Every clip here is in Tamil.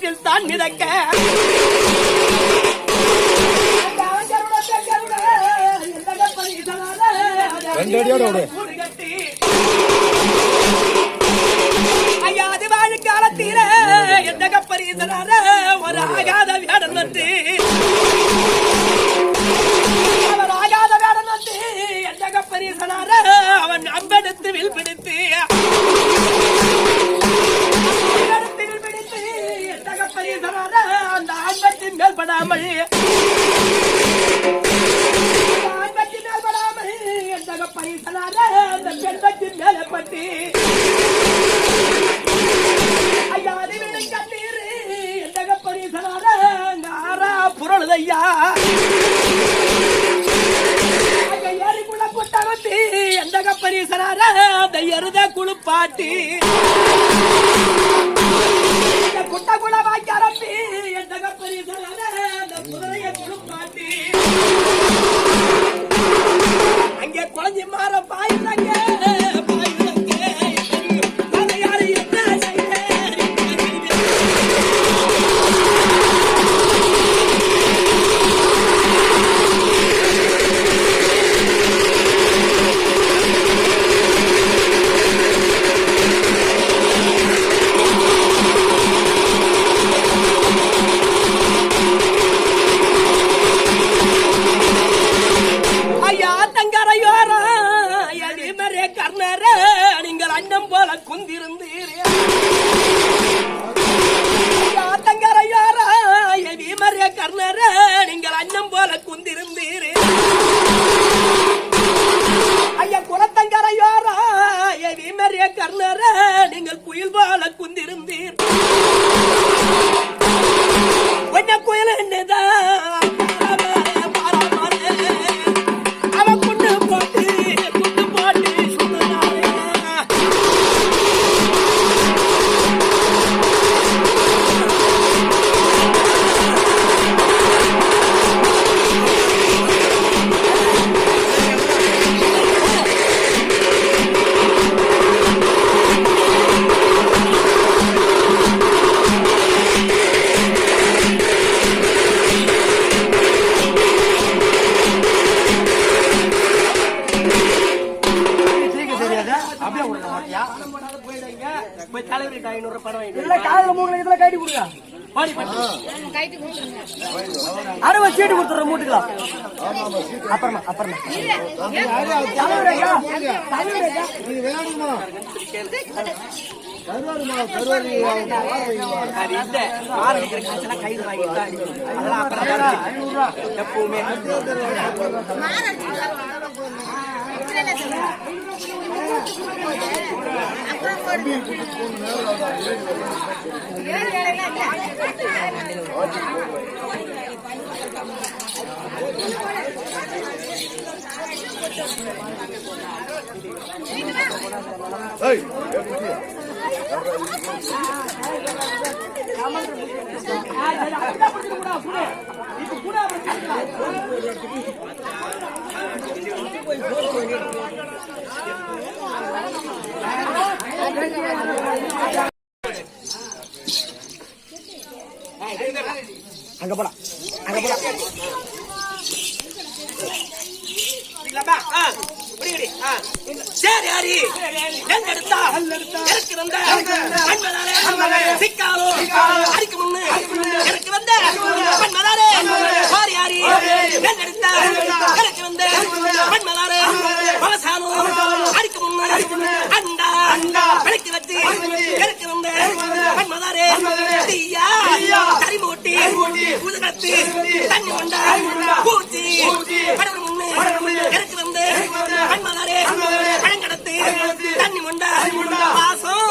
கருத்தில் தான் மிதக்க ஐயா அது வாழ காலத்தில எந்த கப்பரீசனார ஒரு ஆகாத வேடம் வந்து அவர் ஆகாத வேடம் வந்து எந்த கப்பரீசனார அவன் அம்பெடுத்து வில் பிடித்து எந்த கப்பரீசனார அந்த ஆண்பத்தின் மேல் படாமல் பரிசனார அந்த பெண்பத்தின் மேல பட்டு ஐயா அறிவினை கண்ணீர் எந்த பரிசனார ஆறா புரளுதையா ஐயா ஏறிக்குள்ள புட்டவத்தி எந்த பரிசனார அந்த எருத குழுப்பாட்டி குட்டகுள வாய்க்காரப்பி எந்த பரிசனார அந்த குதிரைய குழுப்பாட்டி அங்கே குழந்தை மாற பாயுறாங்க அதை யாரு என்ன நீங்கள் அண்ணம் போல குந்திருந்தீர் தங்கரையாரா வீமரிய கர்ணர நீங்கள் அண்ணம் போல குந்திருந்தீர் ஐயா குலத்தங்கரையாரா வீமரிய கர்ணர நீங்கள் குயில் போல குந்திருந்தீர் ஒன்ன குயில் என்னதான் அறுவை சீட்டு கொடுத்துற மூட்டுக்கலாம் அப்புறமா அப்புறமா கைது வாங்கிட்டாங்க எப்பவுமே அங்க போலாம் அங்க போலாம் சரி ஹரி எடுத்தா எனக்கு வந்த சிக்காலோ அடிக்கு முன்னு எனக்கு வந்த மன்மதாரே சாரி ஹரி எடுத்தா எனக்கு வந்த மன்மதாரே மனசானோ அடிக்கு முன்னு அண்டா விளக்கி வச்சு எனக்கு வந்த மன்மதாரே தீயா கரிமூட்டி உதகத்து தண்ணி கொண்டா பூச்சி படவர் முன்னு எனக்கு வந்து மன்மதாரே பழங்கடத்து தண்ணி கொண்டா வாசம்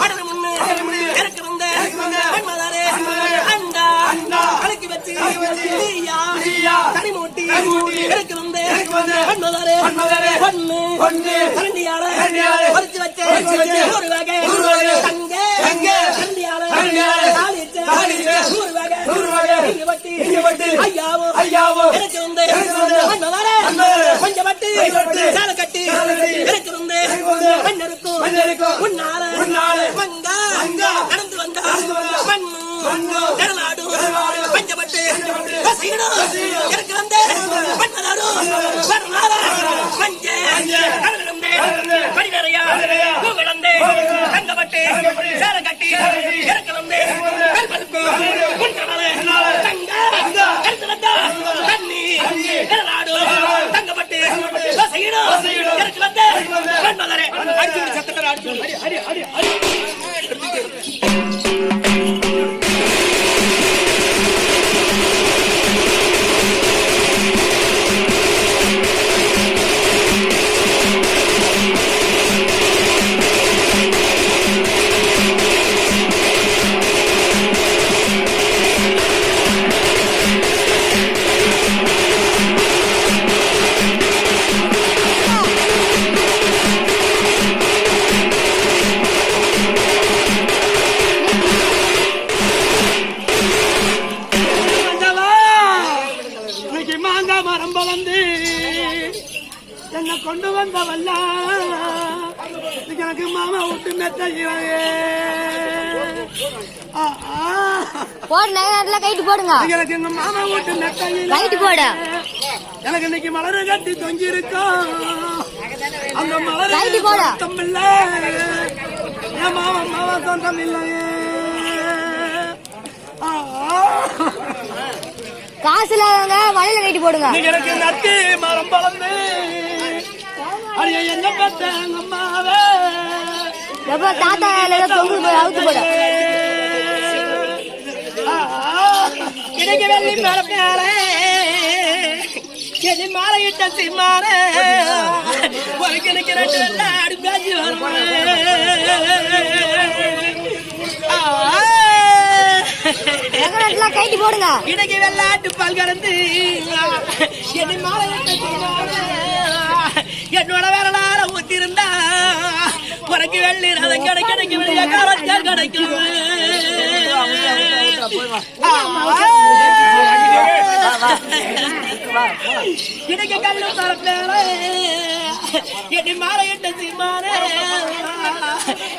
படவர் முன்னு எனக்கு வந்து மன்மதாரே அண்டா விளக்கி வச்சு தீயா கரிமூட்டி எனக்கு வந்து மன்மதாரே பொண்ணு கரண்டியால பறிச்சு வச்சு ஒரு வகை தங்க கரண்டியால ஐயாவோ எனக்கு வந்து கொஞ்சம் பட்டு சாலை கட்டி எனக்கு வந்து மண்ணருக்கும் உன்னால மங்கா நடந்து வந்தா மண்ணு கடலாடும் பஞ்சப்பட்டு எனக்கு வந்து பட்டதாடும் மஞ்ச படி நிறையா பூவிழந்து தங்கப்பட்டு சேர கட்டி எனக்கு வந்து தண்ணி கடலாடும் தங்கப்பட்டு எனக்கு வந்து பண்பதரே அடிச்சு சத்தக்கரை அடிச்சு அடி அடி அடி என்ன கொண்டு வந்தவல்ல எனக்கு மாமா விட்டு போடுங்க கைட்டு போடுங்க எனக்கு எங்க மாமா விட்டு கைட்டு போட எனக்கு இன்னைக்கு மலர கட்டி தொங்கி இருக்கோம் அந்த மலர கைட்டு போட இல்ல என் மாமா மாமா சொந்தம் இல்லையே காசு இல்லாதவங்க வலையில கைட்டு போடுங்க எனக்கு நட்டு மரம் பழந்து அடிய என்ன பார்த்த எங்க அம்மாவே எப்ப தாத்தா தொங்கு போய் அவுத்து போட எனக்கு வெள்ளி மரப்பேரே என் மாலையிட்ட சிம்மாரே உனக்கு எனக்கு ரெண்டு வெள்ள அடுப்பாச்சு கைட்டு போடுங்க இன்னைக்கு வெள்ளாட்டு பால் கறந்து என் மாலையிட்ட சிம்மாரே என்னோட வரலாற ஊத்திருந்தா உனக்கு வெள்ளி ரதம் கிடைக்க வெளிய காலத்தால் கிடைக்கும் இன்னைக்கு கல்லு தரப்பேரே என் மாலையிட்ட சிம்மாரே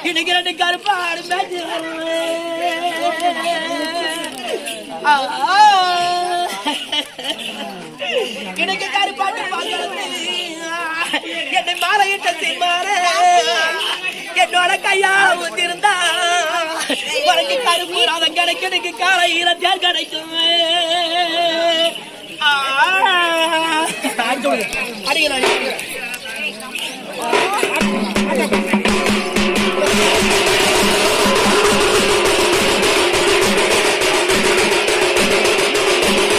இன்னைக்கு ரெண்டு கருப்பாடு பேச்சு இன்னைக்கு கருப்பாட்டு பாக்கிறது என்னை மாலையிட்ட சிம்மாரே என்னோட கையால ஊத்திருந்தா உனக்கு கருப்பு ரதம் கிடைக்கும் எனக்கு காலை ஈரத்தால் கிடைக்கும் அடிக்கிறாங்க